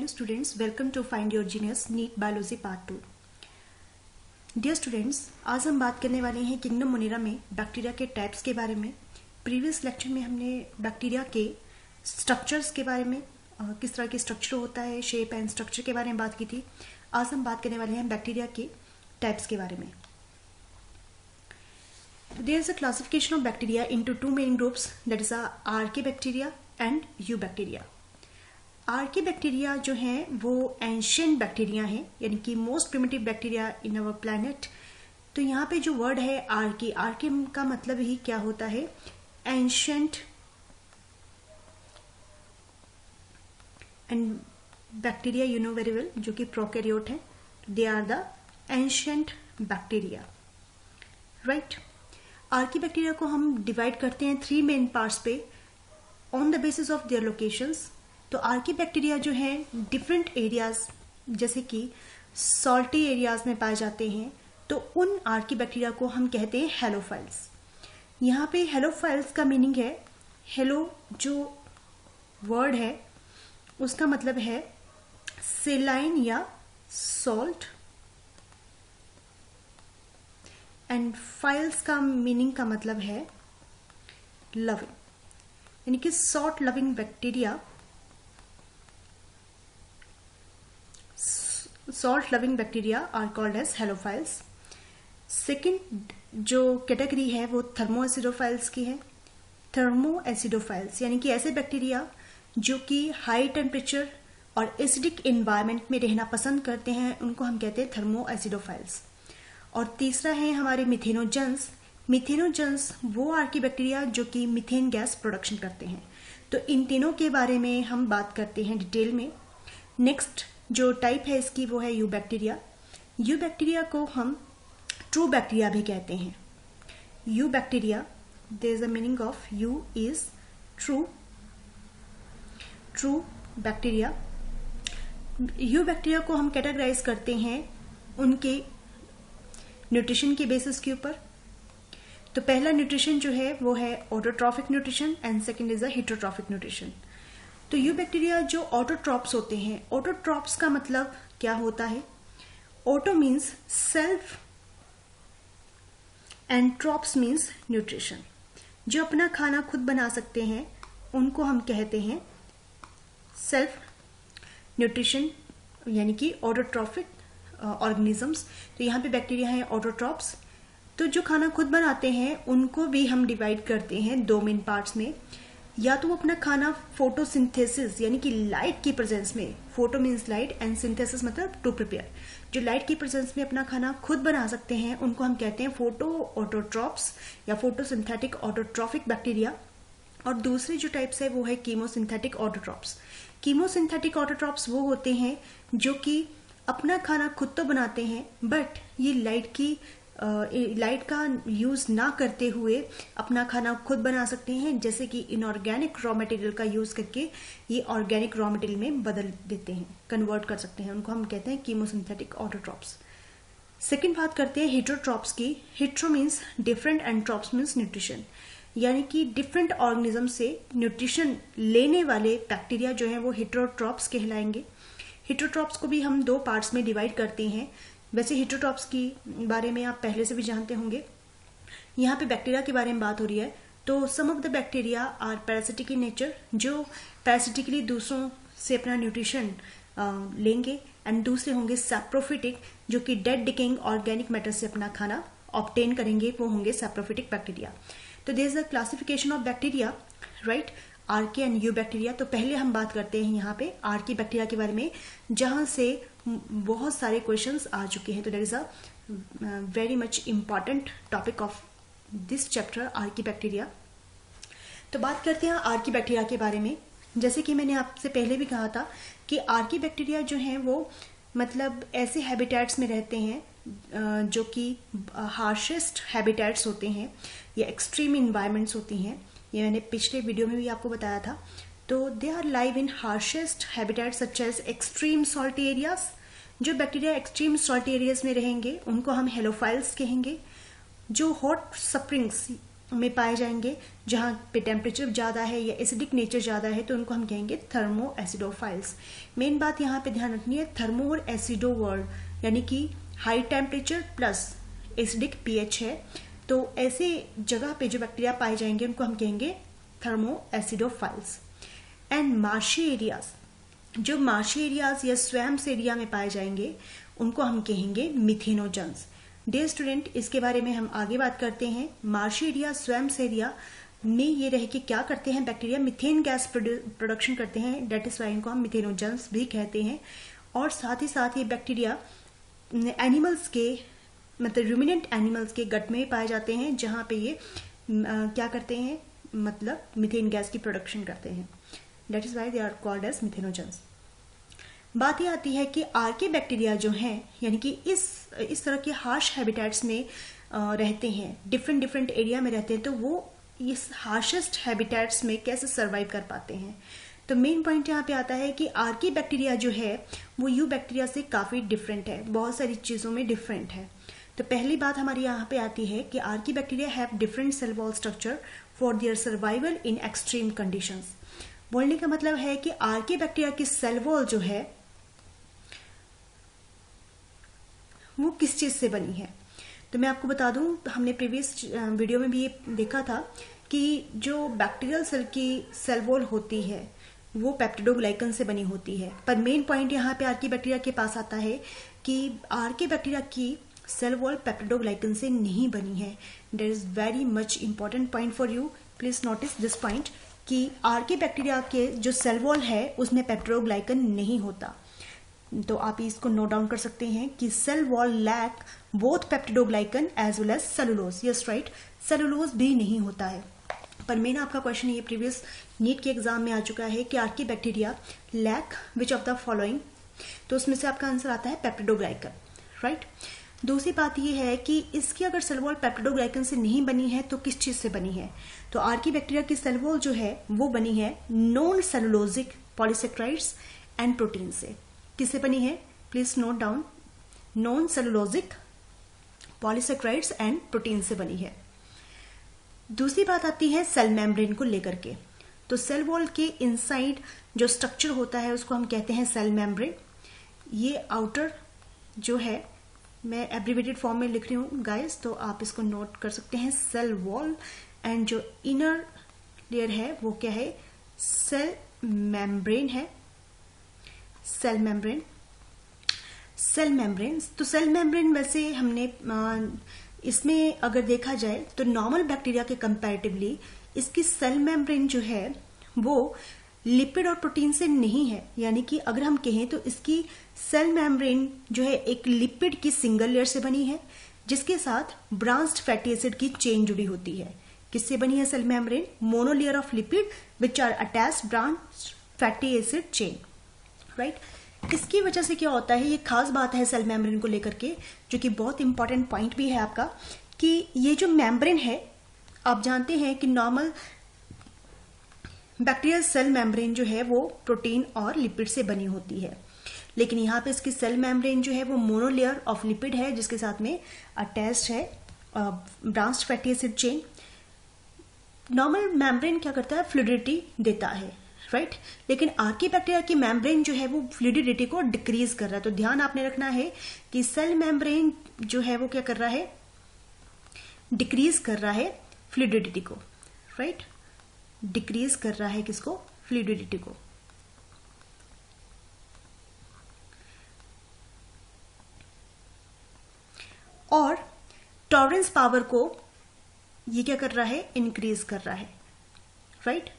Dear students, welcome to Find Your Genius NEET Biology Part 2. Dear students, आज हम बात करने वाले हैं किंगडम मोनेरा में बैक्टीरिया के टाइप्स के बारे में. प्रीवियस लेक्चर में हमने बैक्टीरिया के स्ट्रक्चर्स के बारे में, किस तरह के स्ट्रक्चर होता है, शेप एंड स्ट्रक्चर के बारे में बात की थी. आज हम बात करने वाले हैं बैक्टीरिया के टाइप्स के बारे में. There is a classification of bacteria into two main groups, that is Archaebacteria and Eubacteria. Archaebacteria जो हैं वो एंशिएंट बैक्टीरिया हैं, यानी कि most primitive bacteria in our planet. तो यहाँ पे जो वर्ड है आर्की, आर्की का मतलब ही क्या होता है, ancient. And bacteria you know very well, जो कि प्रोकैरियोट है, they are the ancient bacteria, right. Archaebacteria को हम डिवाइड करते हैं थ्री मेन पार्ट्स पे on the basis of their locations. तो आर्कीबैक्टीरिया जो है डिफरेंट एरियाज, जैसे कि सॉल्टी एरियाज में पाए जाते हैं, तो उन आर्कीबैक्टीरिया को हम कहते हैं हेलोफाइल्स. यहाँ पे हेलोफाइल्स का मीनिंग है, हेलो जो वर्ड है उसका मतलब है सेलाइन या सॉल्ट, एंड फाइल्स का मीनिंग का मतलब है लविंग, यानी कि salt loving bacteria, salt loving bacteria are called as halophiles. Second जो कैटेगरी है वो थर्मोएसिडोफाइल्स की है. थर्मोएसिडोफाइल्स यानी कि ऐसे बैक्टीरिया जो कि हाई टेम्परेचर और एसिडिक एनवायरनमेंट में रहना पसंद करते हैं, उनको हम कहते हैं थर्मोएसिडोफाइल्स. और तीसरा है हमारे मिथेनोजेंस. मिथेनोजेंस वो आर्कीबैक्टीरिया जो कि मीथेन गैस प्रोडक्शन करते हैं. तो इन तीनों के बारे में हम बात करते हैं डिटेल में. नेक्स्ट जो टाइप है इसकी वो है यूबैक्टीरिया. यूबैक्टीरिया को हम ट्रू बैक्टीरिया भी कहते हैं. Eubacteria, there is a meaning of eu is true, true bacteria. Eubacteria को हम कैटेगराइज करते हैं उनके न्यूट्रिशन के बेसिस के ऊपर. तो पहला न्यूट्रिशन जो है वो है autotrophic nutrition and second is a heterotrophic nutrition. तो यूबैक्टीरिया जो ऑटोट्रॉप्स होते हैं, ऑटोट्रॉप्स का मतलब क्या होता है, auto means self and trophs means nutrition. जो अपना खाना खुद बना सकते हैं उनको हम कहते हैं सेल्फ न्यूट्रिशन, यानी कि ऑटोट्रॉफिक ऑर्गेनिजम्स. तो यहाँ पे बैक्टीरिया है ऑटोट्रॉप्स. तो जो खाना खुद बनाते हैं उनको भी हम डिवाइड करते हैं दो मेन पार्ट्स में. या तो वो अपना खाना फोटोसिंथेसिस यानी कि लाइट की प्रेजेंस में, photo means light and synthesis मतलब टू प्रिपेयर, जो लाइट की प्रेजेंस में अपना खाना खुद बना सकते हैं उनको हम कहते हैं फोटो ऑटोट्रॉप्स या फोटोसिंथेटिक ऑटोट्रॉफिक बैक्टीरिया. और दूसरी जो टाइप्स है वो है कीमोसिंथेटिक ऑटोट्रॉप्स. कीमोसिंथेटिक ऑटोट्रॉप्स वो होते हैं जो कि अपना खाना खुद तो बनाते हैं बट ये लाइट का यूज ना करते हुए अपना खाना खुद बना सकते हैं, जैसे कि इनऑर्गेनिक रॉ मटेरियल का यूज करके ये ऑर्गेनिक रॉ मटेरियल में बदल देते हैं, कन्वर्ट कर सकते हैं. उनको हम कहते हैं कीमोसिंथेटिक ऑटोट्रॉप्स. सेकेंड बात करते हैं हेटेरोट्रॉप्स की. Hetero means different and trophs means nutrition, यानी कि डिफरेंट ऑर्गेनिज्म से न्यूट्रिशन लेने वाले बैक्टीरिया जो है वो हेटेरोट्रॉप्स कहलाएंगे. हेटेरोट्रॉप्स को भी हम दो पार्ट्स में डिवाइड करते हैं. वैसे हेटेरोट्रॉप्स की बारे में आप पहले से भी जानते होंगे. यहाँ पे बैक्टीरिया के बारे में बात हो रही है. तो some of the bacteria are parasitic in nature, जो पैरासिटिकली दूसरों से अपना न्यूट्रिशन लेंगे, एंड दूसरे होंगे सैप्रोफिटिक, जो कि डेड डिकेइंग ऑर्गेनिक मैटर से अपना खाना ऑब्टेन करेंगे, वो होंगे सैप्रोफिटिक बैक्टीरिया. तो there is a classification of bacteria, right, archae and eubacteria. तो पहले हम बात करते हैं यहाँ पे आर्की बैक्टीरिया के बारे में, जहां से बहुत सारे क्वेश्चंस आ चुके हैं. तो that is a very much important topic of this chapter Archie bacteria. तो बात करते हैं आर्की बैक्टीरिया के बारे में. जैसे कि मैंने आपसे पहले भी कहा था कि आर्की बैक्टीरिया जो हैं वो मतलब ऐसे हैबिटेट्स में रहते हैं जो कि हार्शेस्ट हैबिटेट्स होते हैं या एक्सट्रीम इन्वायरमेंट्स होती हैं. ये मैंने पिछले वीडियो में भी आपको बताया था. तो they are live in harshest habitat such as extreme salty areas. जो बैक्टीरिया एक्सट्रीम सॉल्टी एरियाज में रहेंगे उनको हम हेलोफाइल्स कहेंगे. जो हॉट स्प्रिंग्स में पाए जाएंगे, जहाँ पे टेम्परेचर ज़्यादा है या एसिडिक नेचर ज़्यादा है तो उनको हम कहेंगे थर्मो एसिडोफाइल्स। मेन बात यहाँ पे ध्यान रखनी है, थर्मो और एसिडो वर्ड, यानी कि high temperature plus acidic pH है, तो ऐसे जगह पे जो बैक्टीरिया पाए जाएंगे उनको हम कहेंगे thermo acidophiles. And marshy areas, जो मार्शी एरियाज या स्वैम्प्स एरिया में पाए जाएंगे उनको हम कहेंगे मिथेनोजन्स। डियर स्टूडेंट, इसके बारे में हम आगे बात करते हैं। मार्शी एरिया, स्वैम्प्स एरिया में ये रह के क्या करते हैं, बैक्टीरिया मिथेन गैस प्रोडक्शन करते हैं, डेट इज वाई इनको हम मिथेनोजन्स भी कहते हैं। और साथ ही साथ ये बैक्टीरिया एनिमल्स के, मतलब रूमिनेंट एनिमल्स के गट में पाए जाते हैं, जहाँ पे ये क्या करते हैं, मतलब मिथेन गैस की प्रोडक्शन करते हैं। That is why they are called as methanogens. बात ये आती है कि आर्के बैक्टीरिया जो हैं, यानी कि इस तरह के हार्श हैबिटेट्स में रहते हैं, डिफरेंट एरिया में रहते हैं, तो वो इस हार्शेस्ट हैबिटेट्स में कैसे सर्वाइव कर पाते हैं। तो मेन पॉइंट यहाँ पे आता है कि आर्के बैक्टीरिया जो है वो यू बैक्टीरिया से काफ़ी डिफरेंट है, बहुत सारी चीज़ों में डिफरेंट है। तो पहली बात हमारी यहाँ पे आती है कि archaebacteria have different cell wall structure for their survival in extreme conditions. बोलने का मतलब है कि आर्के बैक्टीरिया की सेल वॉल जो है वो किस चीज से बनी है। तो मैं आपको बता दूं, हमने प्रीवियस वीडियो में भी ये देखा था कि जो बैक्टीरियल सेल की सेल वॉल होती है वो पेप्टिडोग्लाइकन से बनी होती है। पर मेन पॉइंट यहाँ पे आर्के बैक्टीरिया के पास आता है कि आर्के बैक्टीरिया की सेल वॉल पेप्टिडोग्लाइकन से नहीं बनी है। That is very much important point for you, please notice this point कि आर्के बैक्टीरिया के जो सेल वॉल है उसमें पेप्टिडोग्लाइकन नहीं होता। तो आप इसको नोट डाउन कर सकते हैं कि cell wall lack both peptidoglycan as well as cellulose. Yes right, cellulose भी नहीं होता है। पर मेरा आपका क्वेश्चन ये प्रीवियस नीट के एग्जाम में आ चुका है कि archaebacteria lack which of the following, तो उसमें से आपका आंसर आता है पेप्टिडोग्लाइकन, राइट। दूसरी बात ये है कि इसकी अगर सेल वॉल पेप्टिडोग्लाइकन से नहीं बनी है तो किस चीज से बनी है। तो आर्के बैक्टीरिया की सेल वॉल जो है वो बनी है non cellulosic polysaccharides and protein से। किससे बनी है, please note down, non cellulosic polysaccharides and protein से बनी है। दूसरी बात आती है सेल मेम्ब्रेन को लेकर के। तो सेल वॉल के इनसाइड जो स्ट्रक्चर होता है उसको हम कहते हैं सेल मेम्ब्रेन। ये आउटर जो है, मैं एब्रीवेटेड फॉर्म में लिख रही हूँ गाइस, तो आप इसको नोट कर सकते हैं, सेल वॉल। एंड जो इनर लेयर है वो क्या है, सेल मेम्ब्रेन है, सेल मेम्ब्रेन। सेल मेम्ब्रेन, तो सेल मेम्ब्रेन वैसे हमने इसमें अगर देखा जाए तो नॉर्मल बैक्टीरिया के कंपैरेटिवली इसकी सेल मेम्ब्रेन जो है वो लिपिड और प्रोटीन से नहीं है। यानी कि अगर हम कहें तो इसकी सेल मेम्ब्रेन जो है एक लिपिड की सिंगल लेयर से बनी है जिसके साथ ब्रांच्ड फैटी एसिड की चेन जुड़ी होती है। किससे बनी है cell membrane, monolayer of lipid which are attached branched fatty acid chain, right. इसकी वजह से क्या होता है, ये खास बात है सेल मेम्ब्रेन को लेकर के, जो कि बहुत इंपॉर्टेंट पॉइंट भी है आपका, कि ये जो मेम्ब्रेन है, आप जानते हैं कि नॉर्मल बैक्टीरियल सेल मेम्ब्रेन जो है वो प्रोटीन और लिपिड से बनी होती है, लेकिन यहाँ पे इसकी सेल मेम्ब्रेन जो है वो मोनोलेयर ऑफ लिपिड है जिसके साथ में अटैच्ड है branched fatty acid chain. Normal membrane क्या करता है, फ्लूइडिटी देता है, राइट। लेकिन आर्के बैक्टीरिया की मेम्ब्रेन जो है वो फ्लूइडिटी को डिक्रीज कर रहा है। तो ध्यान आपने रखना है कि सेल मेम्ब्रेन जो है वो क्या कर रहा है, डिक्रीज कर रहा है फ्लूइडिटी को, राइट, डिक्रीज कर रहा है किसको, फ्लूइडिटी को। और टॉलरेंस पावर को ये क्या कर रहा है, इंक्रीज कर रहा है, right.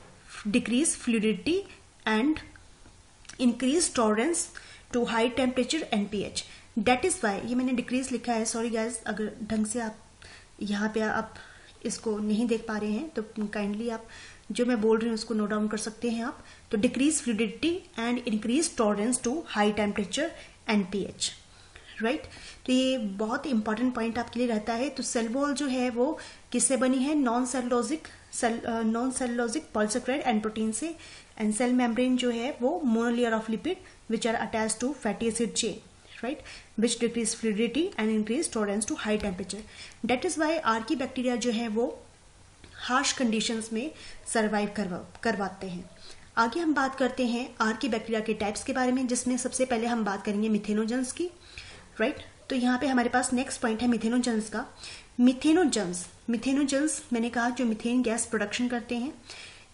Decrease fluidity and increase tolerance to high temperature and pH. That is why ये मैंने डिक्रीज लिखा है, सॉरी गाइस, अगर ढंग से आप यहाँ पे आप इसको नहीं देख पा रहे हैं तो काइंडली आप जो मैं बोल रही हूँ उसको नोट डाउन कर सकते हैं आप। तो decrease fluidity and increase tolerance to high temperature and pH, right. तो ये बहुत इंपॉर्टेंट पॉइंट आपके लिए रहता है। तो सेल वॉल जो है वो किससे बनी है, non cellulosic polysaccharide and protein से। एंड सेल मेम्ब्रेन जो है वो monolayer of lipid which are attached to fatty acid chain, right, which decrease fluidity and increase tolerance to high temperature. That is why Archie bacteria जो है वो harsh conditions में survive करवाते हैं। आगे हम बात करते हैं आर्की बैक्टीरिया के टाइप्स के बारे में, जिसमें सबसे पहले हम बात करेंगे मिथेनोजेंस की, राइट। तो यहाँ पे हमारे पास नेक्स्ट पॉइंट है मिथेनोजेंस का। मिथेनोजेंस मैंने कहा जो मिथेन गैस प्रोडक्शन करते हैं,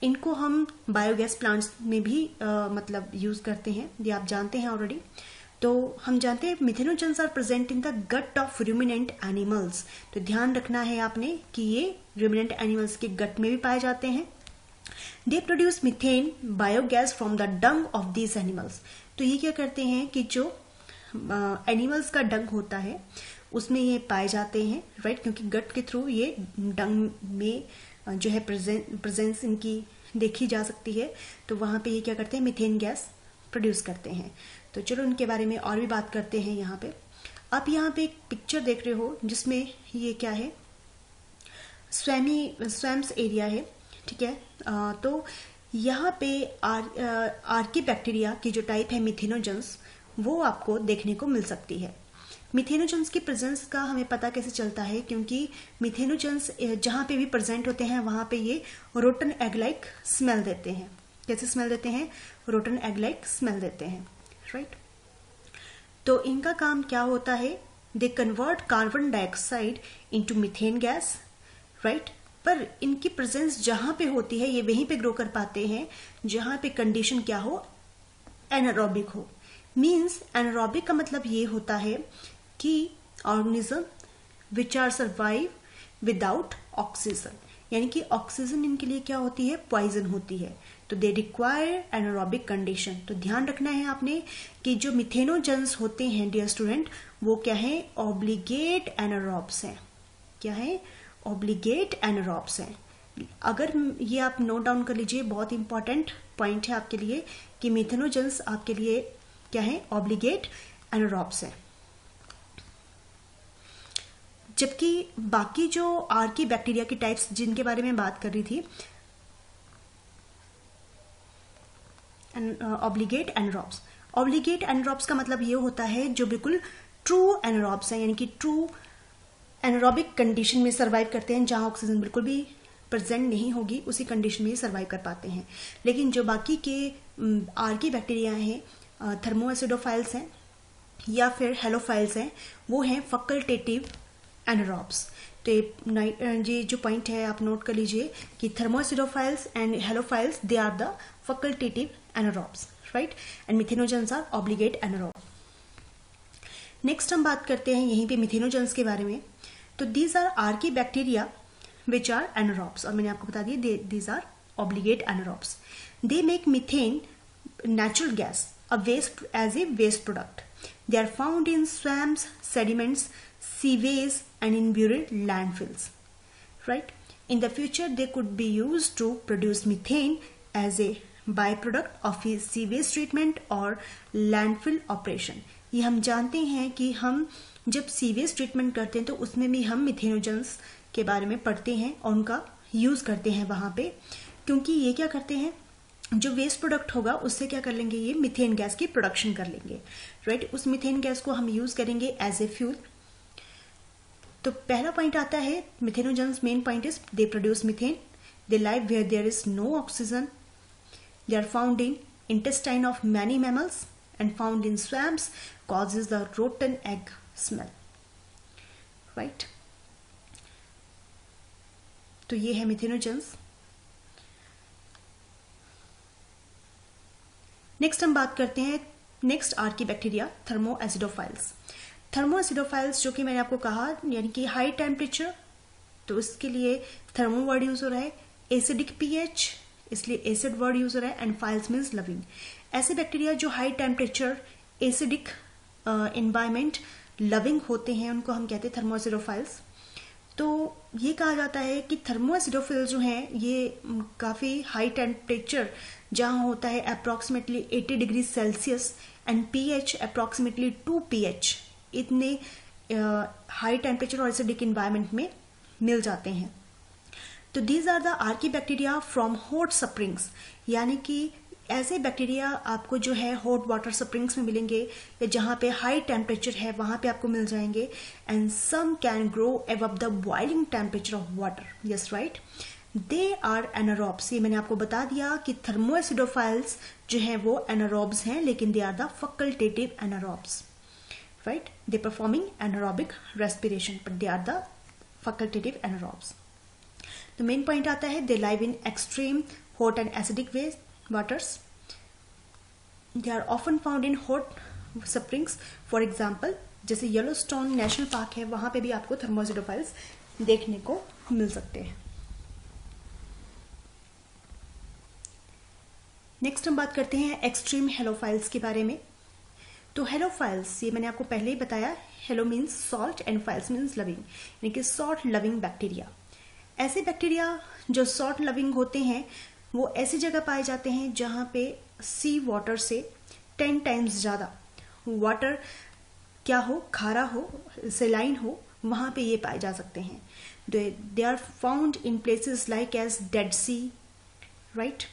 इनको हम बायोगैस प्लांट्स में भी मतलब यूज करते हैं, ये आप जानते हैं ऑलरेडी। तो हम जानते हैं methanogens are present in the gut of ruminant animals. तो ध्यान रखना है आपने कि ये रूमिनेंट एनिमल्स के गट में भी पाए जाते हैं। दे produce methane biogas from the Dang of these animals. तो ये क्या करते हैं कि जो एनिमल्स का डंग होता है उसमें ये पाए जाते हैं, राइट, क्योंकि गट के थ्रू ये डंग में जो है प्रेजेंस इनकी देखी जा सकती है। तो वहां पे ये क्या करते हैं, मीथेन गैस प्रोड्यूस करते हैं। तो चलो उनके बारे में और भी बात करते हैं। यहाँ पे आप यहाँ पे एक पिक्चर देख रहे हो जिसमें ये क्या है, स्वैम्स एरिया है, ठीक है। तो यहाँ पे आर्की बैक्टीरिया की जो टाइप है मिथेनोजेंस, वो आपको देखने को मिल सकती है। मिथेनोजेंस की प्रेजेंस का हमें पता कैसे चलता है, क्योंकि मिथेनोजेंस जहाँ पे भी प्रेजेंट होते हैं वहां पे ये रोटन एग लाइक स्मेल देते हैं। कैसे स्मेल देते हैं, रोटन एग लाइक स्मेल देते हैं, राइट। तो इनका काम क्या होता है, they convert carbon dioxide into methane gas, right. पर इनकी प्रेजेंस जहां पे होती है ये वहीं पे ग्रो कर पाते हैं जहां पे कंडीशन क्या हो, एनारोबिक हो। मीन्स एनारोबिक का मतलब ये होता है कि organism which are survive without oxygen, यानी कि ऑक्सीजन इनके लिए क्या होती है, पॉइजन होती है। तो दे रिक्वायर एनारोबिक कंडीशन। तो ध्यान रखना है आपने कि जो मिथेनोजेंस होते हैं डियर स्टूडेंट, वो क्या है, ऑब्लिगेट एनारोब्स हैं। क्या है, ऑब्लिगेट एनारोब्स हैं। अगर ये आप नोट डाउन कर लीजिए, बहुत इंपॉर्टेंट पॉइंट है आपके लिए कि मिथेनोजेंस आपके लिए क्या है, ऑब्लिगेट एनारोब्स हैं। जबकि बाकी जो आर्की बैक्टीरिया की टाइप्स जिनके बारे में बात कर रही थी, ऑब्लिगेट एनारोब्स। ऑब्लिगेट एनारोब्स का मतलब ये होता है जो बिल्कुल ट्रू एनारोब्स हैं, यानी कि ट्रू एनारोबिक कंडीशन में सर्वाइव करते हैं, जहां ऑक्सीजन बिल्कुल भी प्रेजेंट नहीं होगी, उसी कंडीशन में ही सर्वाइव कर पाते हैं। लेकिन जो बाकी के आर्की बैक्टीरिया हैं, थर्मोएसिडोफाइल्स हैं या फिर हेलोफाइल्स हैं, वो हैं फैकल्टेटिव एनारोब्स। तो ये जो पॉइंट है आप नोट कर लीजिए कि thermoacidophiles and halophiles they are the facultative anaerobes, right, and methanogens are obligate anaerobe. Next हम बात करते हैं यहीं पे मिथेनोजेंस के बारे में। तो these are archae bacteria which are anaerobes, और मैंने आपको बता दिया these are obligate anaerobes. They make methane natural gas as a waste product. They are found in swamps, sediments, sewage and in buried landfills, right. In the future they could be used to produce methane as a byproduct of a sewage treatment or landfill operation. ये हम जानते हैं कि हम जब sewage treatment करते हैं तो उसमें भी हम मिथेनोजेंस के बारे में पढ़ते हैं और उनका यूज करते हैं वहां पे, क्योंकि ये क्या करते हैं, जो वेस्ट प्रोडक्ट होगा उससे क्या कर लेंगे, ये मीथेन गैस की प्रोडक्शन कर लेंगे, राइट। उस मीथेन गैस को हम यूज करेंगे एज ए फ्यूल। तो पहला पॉइंट आता है methanogens, main point is they produce methane, they live where there is no oxygen, they are found in intestine of many mammals and found in swamps, causes the rotten egg smell, right. तो ये है methanogens. Next हम बात करते हैं next archae bacteria, thermoacidophiles. Thermoacidophiles जो कि मैंने आपको कहा, यानी कि हाई टेम्परेचर, तो इसके लिए थर्मो वर्ड यूज हो रहा है, एसिडिक पीएच इसलिए एसिड वर्ड यूज हो रहा है, एंड फाइल्स मीन्स लविंग। ऐसे बैक्टीरिया जो high temperature, acidic environment, loving होते हैं, उनको हम कहते हैं थर्मोएसिडोफाइल्स। तो ये कहा जाता है कि थर्मोएसिडोफिल जो हैं ये काफ़ी हाई टेम्परेचर जहाँ होता है approximately 80 degree Celsius and pH approximately 2 pH, इतने हाई टेम्परेचर और एसिडिक इन्वायरमेंट में मिल जाते हैं। तो these are the archae bacteria from hot springs, यानी कि ऐसे बैक्टीरिया आपको जो है हॉट वाटर स्प्रिंग्स में मिलेंगे या जहाँ पे हाई टेम्परेचर है वहाँ पे आपको मिल जाएंगे। And some can grow above the boiling temperature of water, yes right. They are anaerobes. ये मैंने आपको बता दिया कि थर्मोएसिडोफाइल्स जो है वो एनारोब्स हैं, लेकिन they are the facultative anaerobes, right. They performing anaerobic respiration but they are the facultative anaerobes. तो मेन पॉइंट आता है they live in extreme hot and acidic waters. They are often found in hot springs. For example जैसे Yellowstone national park है, वहां पे भी आपको थर्मोएसिडोफाइल्स देखने को मिल सकते हैं। नेक्स्ट हम बात करते हैं एक्सट्रीम हेलोफाइल्स के बारे में। तो हेलोफाइल्स, ये मैंने आपको पहले ही बताया, hello means salt and files means loving, यानी कि सॉल्ट लविंग बैक्टीरिया। ऐसे बैक्टीरिया जो सॉल्ट लविंग होते हैं वो ऐसी जगह पाए जाते हैं जहां पे सी वाटर से 10 टाइम्स ज्यादा वाटर क्या हो, खारा हो, सेलाइन हो, वहां पे ये पाए जा सकते हैं। They are found in places like as Dead Sea, right.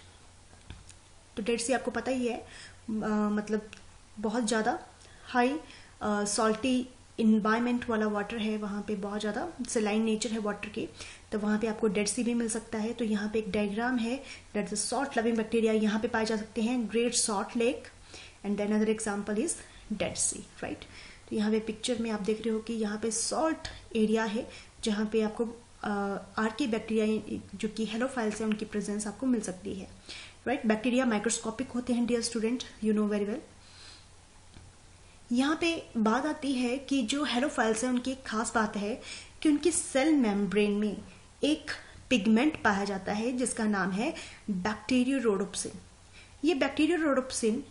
तो डेड सी आपको पता ही है, मतलब बहुत ज़्यादा हाई सॉल्टी इन्वायरमेंट वाला वाटर है, वहाँ पे बहुत ज़्यादा सेलाइन नेचर है वाटर की, तो वहाँ पे आपको डेड सी भी मिल सकता है। तो यहाँ पे एक डायग्राम है, that is salt loving bacteria यहाँ पे पाए जा सकते हैं, Great Salt Lake and then other example is Dead Sea, right. तो यहाँ पे पिक्चर में आप देख रहे हो कि यहाँ पे सॉल्ट एरिया है जहाँ पे आपको आर्की बैक्टीरिया जो कि हेलोफाइल्स है उनकी प्रेजेंस आपको मिल सकती है, राइट। बैक्टीरिया माइक्रोस्कोपिक होते हैं dear student, you know very well. यहाँ पे बात आती है कि जो हेलोफाइल्स है उनकी एक खास बात है कि उनकी सेल मेम्ब्रेन में एक पिगमेंट पाया जाता है जिसका नाम है बैक्टीरियोरोडोप्सिन। ये बैक्टीरियोरोडोप्सिन,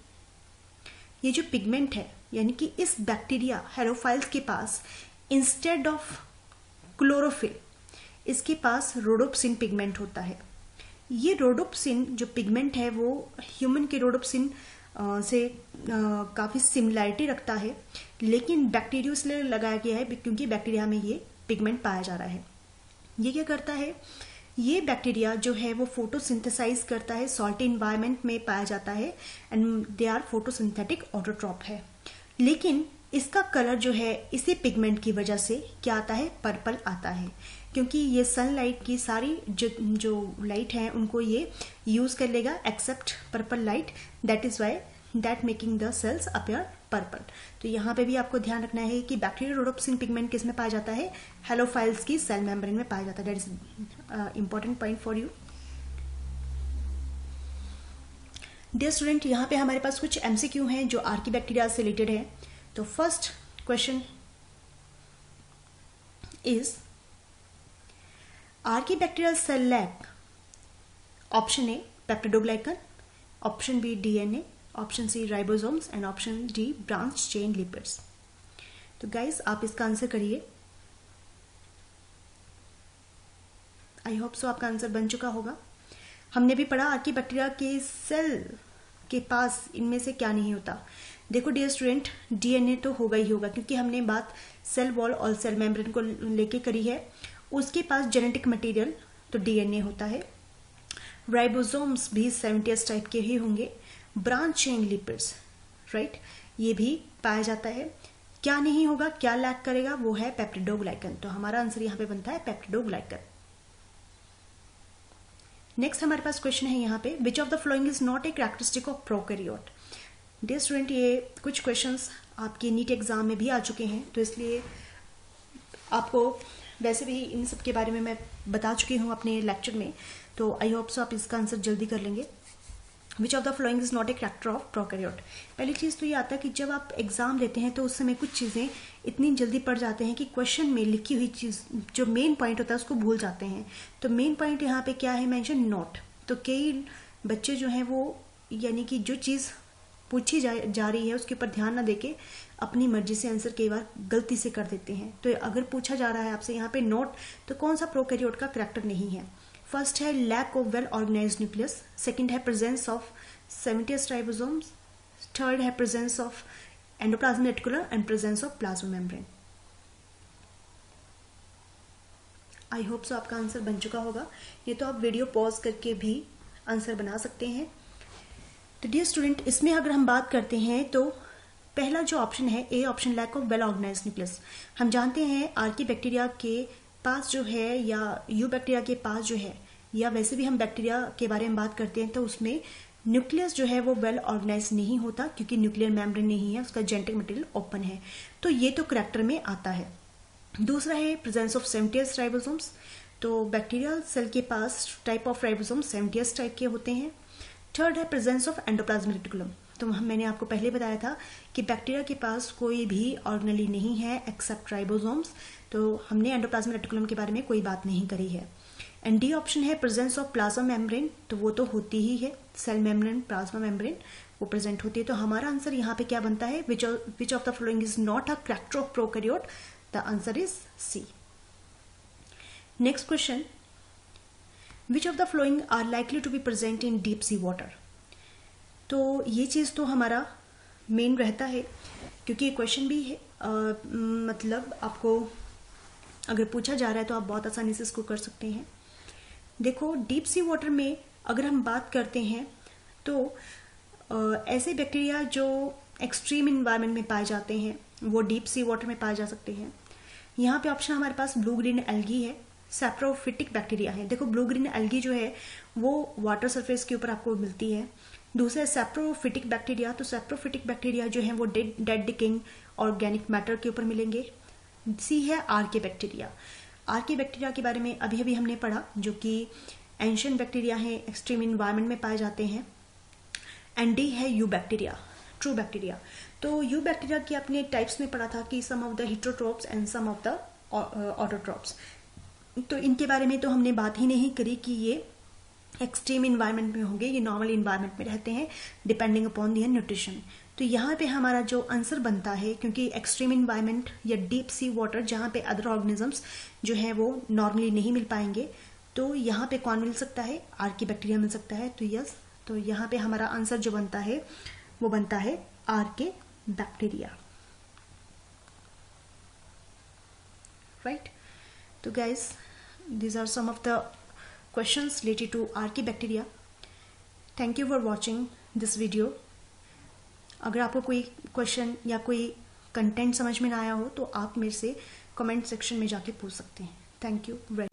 ये जो पिगमेंट है, यानी कि इस बैक्टीरिया हेलोफाइल्स के पास इंस्टेड ऑफ क्लोरोफिल इसके पास रोडोप्सिन पिगमेंट होता है। ये रोडोप्सिन जो पिगमेंट है वो ह्यूमन के रोडोप्सिन से काफी सिमिलैरिटी रखता है, लेकिन बैक्टीरिया इसलिए लगाया गया है क्योंकि बैक्टीरिया में ये पिगमेंट पाया जा रहा है। ये क्या करता है, ये बैक्टीरिया जो है वो फोटोसिंथेसाइज करता है, सॉल्टी इन्वायरमेंट में पाया जाता है and they are photosynthetic autotroph है। लेकिन इसका कलर जो है इसी पिगमेंट की वजह से क्या आता है, पर्पल आता है, क्योंकि ये सनलाइट की सारी जो लाइट है उनको ये यूज कर लेगा except purple light, that is why that making the cells appear purple. तो यहाँ पे भी आपको ध्यान रखना है कि बैक्टीरियोरोडोप्सिन पिगमेंट किस में पाया जाता है, हेलोफाइल्स की सेल मेम्ब्रेन में पाया जाता है। That is important point for you dear student. यहाँ पे हमारे पास कुछ एमसीक्यू हैं जो आर्की बैक्टीरिया से रिलेटेड है। तो first question is archaebacterial cell lack, option A peptidoglycan, option B DNA, option C ribosomes and option D branch chain lipids. तो गाइस आप इसका आंसर करिए। आई होप सो आपका आंसर बन चुका होगा। हमने भी पढ़ा आर्कीबैक्टीरिया के सेल के पास इनमें से क्या नहीं होता। देखो डियर स्टूडेंट, डीएनए तो होगा ही होगा क्योंकि हमने बात सेल वॉल और सेल मेम्ब्रेन को लेके करी है। उसके पास जेनेटिक मटेरियल तो डीएनए होता है, राइबोसोम्स भी 70s टाइप के ही होंगे, ब्रांच चेन लिपिड्स, राइट, ये भी पाया जाता है। क्या नहीं होगा, क्या लैक करेगा, वो है पेप्टिडोग्लाइकन। तो हमारा आंसर यहाँ पे बनता है पेप्टिडोग्लाइकन। नेक्स्ट हमारे पास क्वेश्चन है यहाँ पे, which of the following is not a characteristic of prokaryote. Dear student, ये कुछ क्वेश्चंस आपके नीट एग्जाम में भी आ चुके हैं, तो इसलिए आपको वैसे भी इन सब के बारे में मैं बता चुकी हूँ अपने लेक्चर में, तो आई होप सो आप इसका आंसर जल्दी कर लेंगे। विच of the following is not a character of prokaryote. पहली चीज़ तो ये आता है कि जब आप एग्जाम देते हैं तो उस समय कुछ चीज़ें इतनी जल्दी पड़ जाते हैं कि क्वेश्चन में लिखी हुई चीज़ जो मेन पॉइंट होता है उसको भूल जाते हैं। तो मेन पॉइंट यहाँ पे क्या है, मेंशन नॉट। तो कई बच्चे जो हैं वो यानी कि जो चीज़ पूछी जा रही है उसके ऊपर ध्यान ना देके अपनी मर्जी से आंसर कई बार गलती से कर देते हैं। तो अगर पूछा जा रहा है आपसे यहाँ पे नोट, तो कौन सा प्रोकैरियोट का करैक्टर नहीं है। फर्स्ट है lack of well organized nucleus, second है presence of 70s ribosomes, third है presence of endoplasmic reticulum and presence of plasma membrane. I hope so आपका आंसर बन चुका होगा। ये तो आप वीडियो पॉज करके भी आंसर बना सकते हैं। तो डियर स्टूडेंट, इसमें अगर हम बात करते हैं तो पहला जो ऑप्शन है A option, lack of well organized nucleus. हम जानते हैं आर्की बैक्टीरिया के पास जो है या यू बैक्टीरिया के पास जो है या वैसे भी हम बैक्टीरिया के बारे में बात करते हैं तो उसमें न्यूक्लियस जो है वो वेल ऑर्गेनाइज नहीं होता, क्योंकि न्यूक्लियर मेम्ब्रेन नहीं है, उसका जेनेटिक मटेरियल ओपन है। तो ये तो करैक्टर में आता है। दूसरा है प्रेजेंस ऑफ 70s राइबोसोम्स। तो बैक्टीरियल सेल के पास type of ribosome 70s type के होते हैं। थर्ड है प्रेजेंस ऑफ एंडोप्लाज्मिक रेटिकुलम। तो मैंने आपको पहले बताया था कि बैक्टीरिया के पास कोई भी ऑर्गेनेली नहीं है एक्सेप्ट राइबोसोम्स, तो हमने एंडोप्लाज्मिक रेटिकुलम के बारे में कोई बात नहीं करी है। एंड डी ऑप्शन है प्रेजेंस ऑफ प्लाज्मा मेम्ब्रेन। तो वो तो होती ही है, सेल मेम्ब्रेन, प्लाज्मा मेम्ब्रेन वो प्रेजेंट होती है। तो हमारा आंसर यहाँ पे क्या बनता है, which of the following is not a character of prokaryote? The answer is C. Next question, which of the following are likely to be present in deep sea water? तो ये चीज तो हमारा मेन रहता है, क्योंकि ये क्वेश्चन भी है मतलब आपको अगर पूछा जा रहा है तो आप बहुत आसानी से इसको कर सकते हैं। देखो डीप सी वाटर में अगर हम बात करते हैं तो ऐसे बैक्टीरिया जो एक्सट्रीम इन्वायरमेंट में पाए जाते हैं वो डीप सी वाटर में पाए जा सकते हैं। यहाँ पे ऑप्शन हमारे पास ब्लू ग्रीन एल्गी है, सैप्रोफिटिक बैक्टीरिया है। देखो ब्लू ग्रीन एल्गी जो है वो वाटर सरफेस के ऊपर आपको मिलती है। दूसरा है सैप्रोफिटिक बैक्टीरिया। तो सैप्रोफिटिक बैक्टीरिया जो है वो डेड डिकेइंग ऑर्गेनिक मैटर के ऊपर मिलेंगे। सी है आर्के बैक्टीरिया। आर्के बैक्टीरिया के बारे में अभी अभी हमने पढ़ा, जो कि एंशिएंट बैक्टीरिया है, एक्सट्रीम इन्वायरमेंट में पाए जाते हैं। एंड डी है यू बैक्टीरिया, ट्रू बैक्टीरिया। तो यू बैक्टीरिया की आपने टाइप्स में पढ़ा था कि some of the heterotrophs and some of the autotrophs. तो इनके बारे में तो हमने बात ही नहीं करी कि ये एक्सट्रीम इन्वायरमेंट में होंगे, ये नॉर्मल इन्वायरमेंट में रहते हैं डिपेंडिंग अपॉन दियर न्यूट्रिशन। तो यहाँ पे हमारा जो आंसर बनता है, क्योंकि एक्सट्रीम इन्वायरमेंट या डीप सी वाटर जहाँ पे अदर ऑर्गेनिजम्स जो है वो नॉर्मली नहीं मिल पाएंगे, तो यहाँ पे कौन मिल सकता है, आर्की बैक्टीरिया मिल सकता है। तो यस, तो यहाँ पे हमारा आंसर जो बनता है वो बनता है आर्के बैक्टीरिया, राइट। तो guys these are some of the questions related to Archaebacteria. Thank you for watching this video. अगर आपको कोई क्वेश्चन या कोई कंटेंट समझ में ना आया हो तो आप मेरे से कमेंट सेक्शन में जाके पूछ सकते हैं। Thank you very